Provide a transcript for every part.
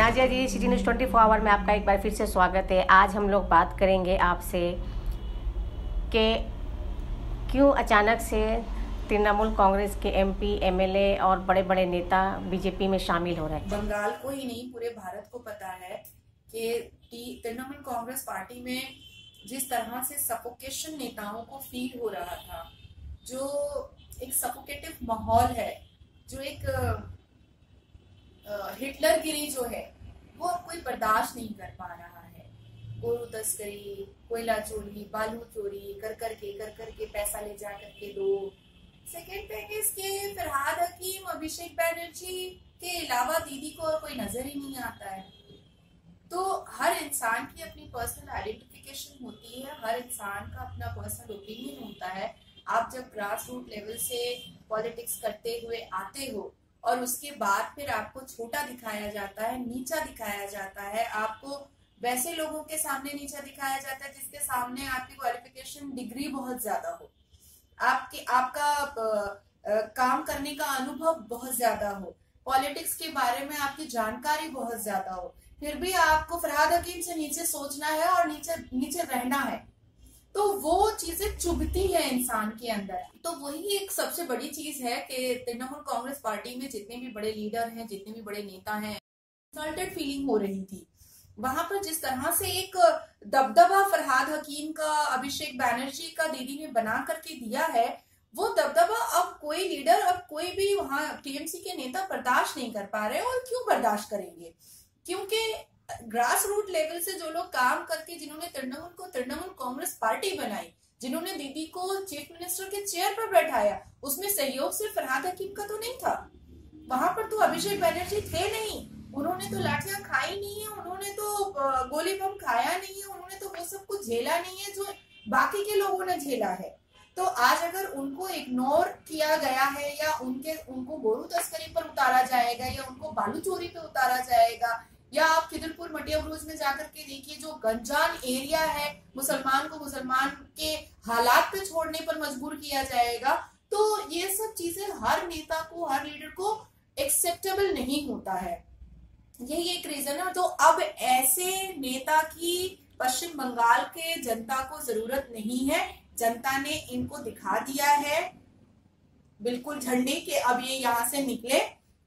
Nazia ji, city news 24 hour में आपका एक बार फिर से स्वागत है। आज हम लोग बात करेंगे आपसे कि क्यों अचानक से तृणमूल कांग्रेस के एमपी, एमएलए और बड़े बड़े नेता बीजेपी में शामिल हो रहे हैं। बंगाल को ही नहीं पूरे भारत को पता है कि तृणमूल कांग्रेस पार्टी में जिस तरह से सफोकेशन नेताओं को फील हो रहा था, जो एक सफोकेटिव माहौल है, जो एक हिटलरगिरी जो है वो अब कोई बर्दाश्त नहीं कर पा रहा है। गोरू तस्करी, कोयला चोरी, बालू चोरी कर करके पैसा ले जा करके दो। सेकेंड थिंग इज के फरहाद हकीम, अभिषेक बैनर्जी के अलावा दीदी को और कोई नजर ही नहीं आता है। तो हर इंसान की अपनी पर्सनल आइडेंटिफिकेशन होती है, हर इंसान का अपना पर्सनल ओपिनियन होता है। आप जब ग्रास रूट लेवल से पॉलिटिक्स करते हुए आते हो और उसके बाद फिर आपको छोटा दिखाया जाता है, नीचा दिखाया जाता है, आपको वैसे लोगों के सामने नीचा दिखाया जाता है जिसके सामने आपकी क्वालिफिकेशन डिग्री बहुत ज्यादा हो, आपका काम करने का अनुभव बहुत ज्यादा हो, पॉलिटिक्स के बारे में आपकी जानकारी बहुत ज्यादा हो, फिर भी आपको फरहाद हकीम से नीचे सोचना है और नीचे रहना है, तो वो चीजें चुभती है इंसान के अंदर। तो वही एक सबसे बड़ी चीज है कि तृणमूल कांग्रेस पार्टी में जितने भी बड़े लीडर हैं, जितने भी बड़े नेता हैं, इंसल्टेड फीलिंग हो रही थी। वहां पर जिस तरह से एक दबदबा फरहाद हकीम का, अभिषेक बैनर्जी का दीदी ने बना करके दिया है, वो दबदबा अब कोई लीडर, अब कोई भी वहां टीएमसी के नेता बर्दाश्त नहीं कर पा रहे। और क्यों बर्दाश्त करेंगे? क्योंकि ग्रास रूट लेवल से जो लोग काम करके, जिन्होंने तृणमूल कांग्रेस पार्टी बनाई, जिन्होंने दीदी को चीफ मिनिस्टर के चेयर पर बैठाया, उसमें सहयोग सिर्फ फरहाद हकीम का तो नहीं था। वहां पर तो अभिषेक बैनर्जी थे नहीं, उन्होंने तो लाठियां खाई नहीं है, उन्होंने तो गोली बम खाया नहीं है, उन्होंने तो वो सब कुछ झेला नहीं है जो बाकी के लोगों ने झेला है। तो आज अगर उनको इग्नोर किया गया है या उनको गोरू तस्करी पर उतारा जाएगा या उनको बालू चोरी पे उतारा जाएगा, या आप खिदरपुर मटिया बुरुज में जाकर के देखिए, जो गंजान एरिया है, मुसलमान को मुसलमान के हालात पे छोड़ने पर मजबूर किया जाएगा। तो ये सब चीजें हर नेता को, हर लीडर को एक्सेप्टेबल नहीं होता है। यही एक रीजन है। तो अब ऐसे नेता की पश्चिम बंगाल के जनता को जरूरत नहीं है। जनता ने इनको दिखा दिया है बिल्कुल झंडी के अब ये यहाँ से निकले।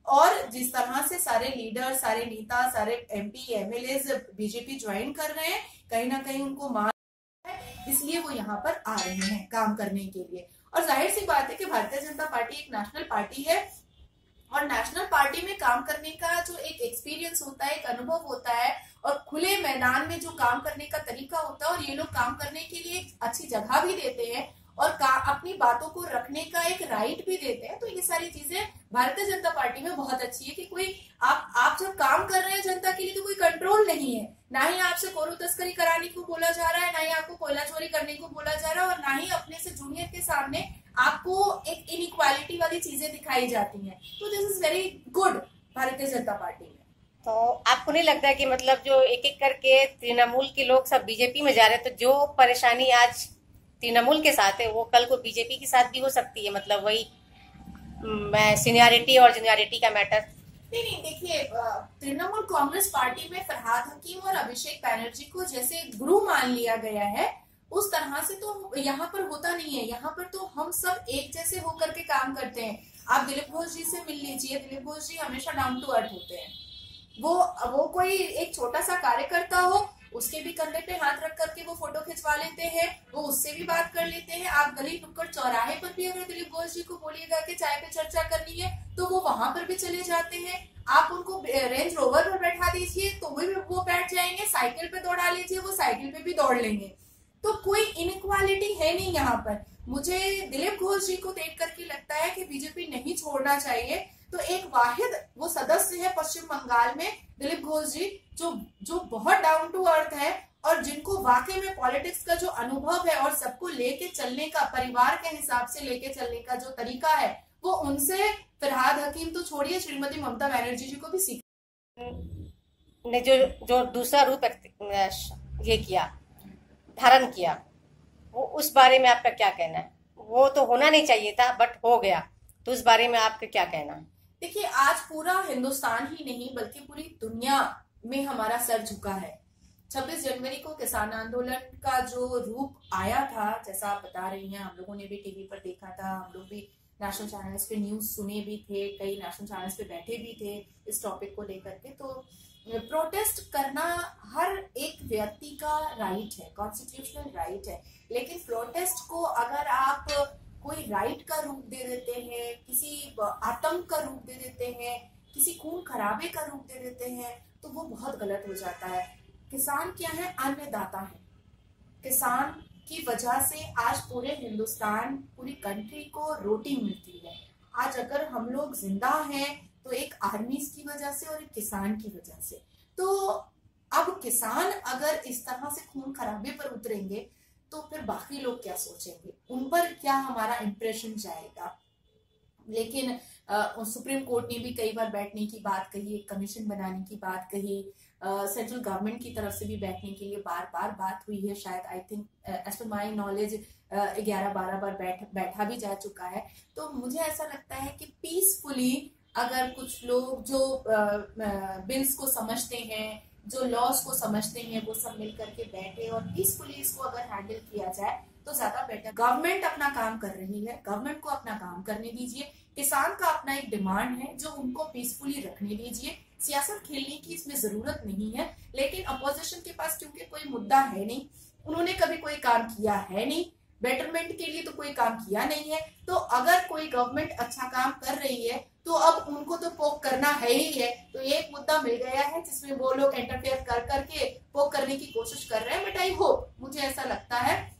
और जिस तरह से सारे लीडर, सारे नेता, सारे एमपी, एमएलए बीजेपी ज्वाइन कर रहे हैं, कहीं ना कहीं उनको मान है, इसलिए वो यहाँ पर आ रहे हैं काम करने के लिए। और जाहिर सी बात है कि भारतीय जनता पार्टी एक नेशनल पार्टी है, और नेशनल पार्टी में काम करने का जो एक एक्सपीरियंस होता है, एक अनुभव होता है, और खुले मैदान में जो काम करने का तरीका होता है, और ये लोग काम करने के लिए एक अच्छी जगह भी देते हैं और अपनी बातों को रखने का एक राइट भी देते हैं। तो ये सारी चीजें भारतीय जनता पार्टी में बहुत अच्छी है कि कोई आप जब काम कर रहे हैं जनता के लिए तो कोई कंट्रोल नहीं है। ना ही आपसे गोरू तस्करी कराने को बोला जा रहा है, ना ही आपको कोयला चोरी करने को बोला जा रहा है, और ना ही अपने से जूनियर के सामने आपको एक इनइक्वालिटी वाली चीजें दिखाई जाती हैं। तो this is very good Bharatiya Janata party में। तो आपको नहीं लगता है कि मतलब जो एक एक करके तृणमूल के लोग सब बीजेपी में जा रहे हैं, तो जो परेशानी आज तृणमूल के साथ है वो कल को बीजेपी के साथ भी हो सकती है? मतलब वही सीनियरिटी और जूनियरिटी का मैटर। नहीं, देखिए, तृणमूल कांग्रेस पार्टी में फरहाद हकीम और अभिषेक बैनर्जी को जैसे गुरु मान लिया गया है, उस तरह से तो यहाँ पर होता नहीं है। यहाँ पर तो हम सब एक जैसे होकर के काम करते हैं। आप दिलीप घोष जी से मिल लीजिए, दिलीप घोष जी हमेशा डाउन टू अर्थ होते हैं। वो कोई एक छोटा सा कार्यकर्ता हो, उसके भी कंधे पे हाथ रख करके वो फोटो खिंचवा लेते हैं, वो उससे भी बात कर लेते हैं। आप गली नुक्कड़ चौराहे पर भी अगर दिलीप घोष जी को बोलिएगा कि चाय पे चर्चा करनी है तो वो वहां पर भी चले जाते हैं। आप उनको रेंज रोवर पर बैठा दीजिए तो वो बैठ जाएंगे, साइकिल पे दौड़ा लीजिए, वो साइकिल पे भी दौड़ लेंगे। तो कोई इनइक्वालिटी है नहीं यहाँ पर। मुझे दिलीप घोष जी को देख करके लगता है कि बीजेपी नहीं छोड़ना चाहिए। तो एक वाहिद वो सदस्य है पश्चिम बंगाल में, दिलीप घोष जी, जो बहुत डाउन टू अर्थ है और जिनको वाकई में पॉलिटिक्स का जो अनुभव है और सबको लेके चलने का, परिवार के हिसाब से लेके चलने का जो तरीका है, वो उनसे फरहाद हकीम तो छोड़िए, श्रीमती ममता बनर्जी जी को भी सीख ने जो दूसरा रूप ये किया, धारण किया, वो उस बारे में आपका क्या कहना है? वो तो होना नहीं चाहिए था बट हो गया, तो उस बारे में आपका क्या कहना है? देखिए, आज पूरा हिंदुस्तान ही नहीं बल्कि पूरी दुनिया में हमारा सर झुका है। 26 जनवरी को किसान आंदोलन का जो रूप आया था, जैसा आप बता रही हैं, हम लोगों ने भी टीवी पर देखा था, हम लोग भी नेशनल चैनल्स पे न्यूज सुने भी थे, कई नेशनल चैनल्स पे बैठे भी थे इस टॉपिक को लेकर के। तो प्रोटेस्ट करना हर एक व्यक्ति का राइट है, कॉन्स्टिट्यूशनल राइट है, लेकिन प्रोटेस्ट को अगर आप कोई राइट का रूप दे देते हैं, किसी आतंक का रूप दे देते हैं, किसी खून खराबे का रूप दे देते हैं, तो वो बहुत गलत हो जाता है। किसान क्या है? अन्नदाता है। किसान की वजह से आज पूरे हिंदुस्तान, पूरी कंट्री को रोटी मिलती है। आज अगर हम लोग जिंदा हैं तो एक आर्मी की वजह से और एक किसान की वजह से। तो अब किसान अगर इस तरह से खून खराबे पर उतरेंगे तो फिर बाकी लोग क्या सोचेंगे, उन पर क्या हमारा इंप्रेशन जाएगा। लेकिन सुप्रीम कोर्ट ने भी कई बार बैठने की बात कही, एक कमीशन बनाने की बात कही, सेंट्रल गवर्नमेंट की तरफ से भी बैठने के लिए बार बार बात हुई है। शायद I think as per my knowledge 11-12 बार बैठा भी जा चुका है। तो मुझे ऐसा लगता है कि पीसफुली अगर कुछ लोग जो बिल्स को समझते हैं, जो लॉस को समझते हैं, वो सब मिलकर के बैठे और पीसफुली इसको अगर हैंडल किया जाए तो ज्यादा बेटर। गवर्नमेंट अपना काम कर रही है, गवर्नमेंट को अपना काम करने दीजिए। किसान का अपना एक डिमांड है जो उनको पीसफुली रखने दीजिए। सियासत खेलने की इसमें जरूरत नहीं है। लेकिन अपोजिशन के पास क्योंकि कोई मुद्दा है नहीं, उन्होंने कभी कोई काम किया है नहीं, बेटरमेंट के लिए तो कोई काम किया नहीं है, तो अगर कोई गवर्नमेंट अच्छा काम कर रही है तो अब उनको तो पोक करना है ही है। तो एक मुद्दा मिल गया है जिसमें वो लोग इंटरफेयर कर करके पोक करने की कोशिश कर रहे हैं। बट आई होप, मुझे ऐसा लगता है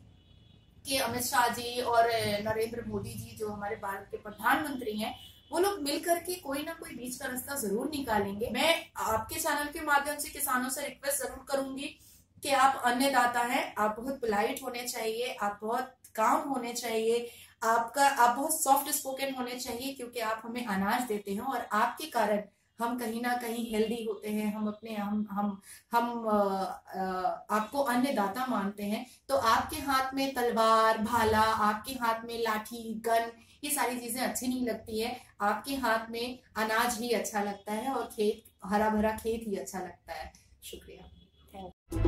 कि अमित शाह जी और नरेंद्र मोदी जी जो हमारे भारत के प्रधानमंत्री हैं, वो लोग मिलकर के कोई ना कोई बीच का रास्ता जरूर निकालेंगे। मैं आपके चैनल के माध्यम से किसानों से रिक्वेस्ट जरूर करूंगी कि आप अन्नदाता हैं, आप बहुत पोलाइट होने चाहिए, आप बहुत काम होने चाहिए, आप बहुत सॉफ्ट स्पोकन होने चाहिए, क्योंकि आप हमें अनाज देते हैं और आपके कारण हम कहीं ना कहीं हेल्दी होते हैं। हम अपने हम आपको अन्नदाता मानते हैं। तो आपके हाथ में तलवार भाला, आपके हाथ में लाठी गन, ये सारी चीजें अच्छी नहीं लगती है। आपके हाथ में अनाज ही अच्छा लगता है और खेत, हरा भरा खेत ही अच्छा लगता है। शुक्रिया। Thank you.